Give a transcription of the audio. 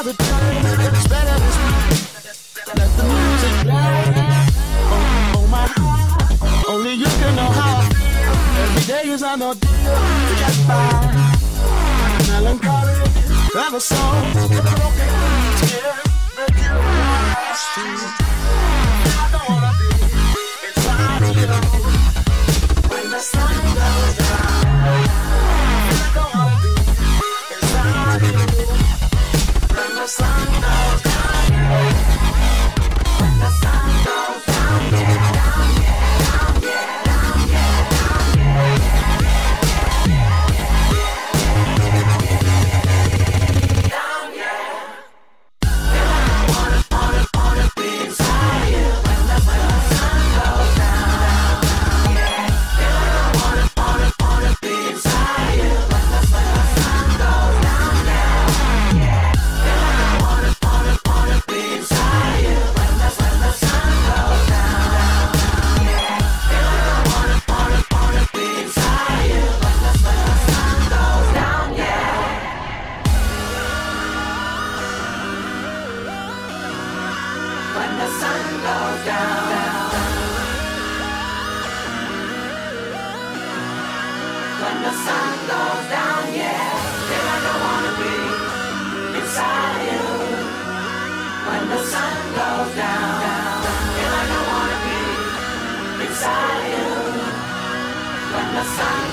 return. It's better this way. Let the music play. Oh my heart, only you can know how I feel. Every day is an ordeal to get by. Melancholy, ever so broken, tear, make you last. I don't wanna be inside of you when the sun goes down. I don't wanna be inside of you when the sun goes down. When the sun goes down, yeah, down, yeah, down, yeah, down, yeah, down, yeah. Inside you, when the sun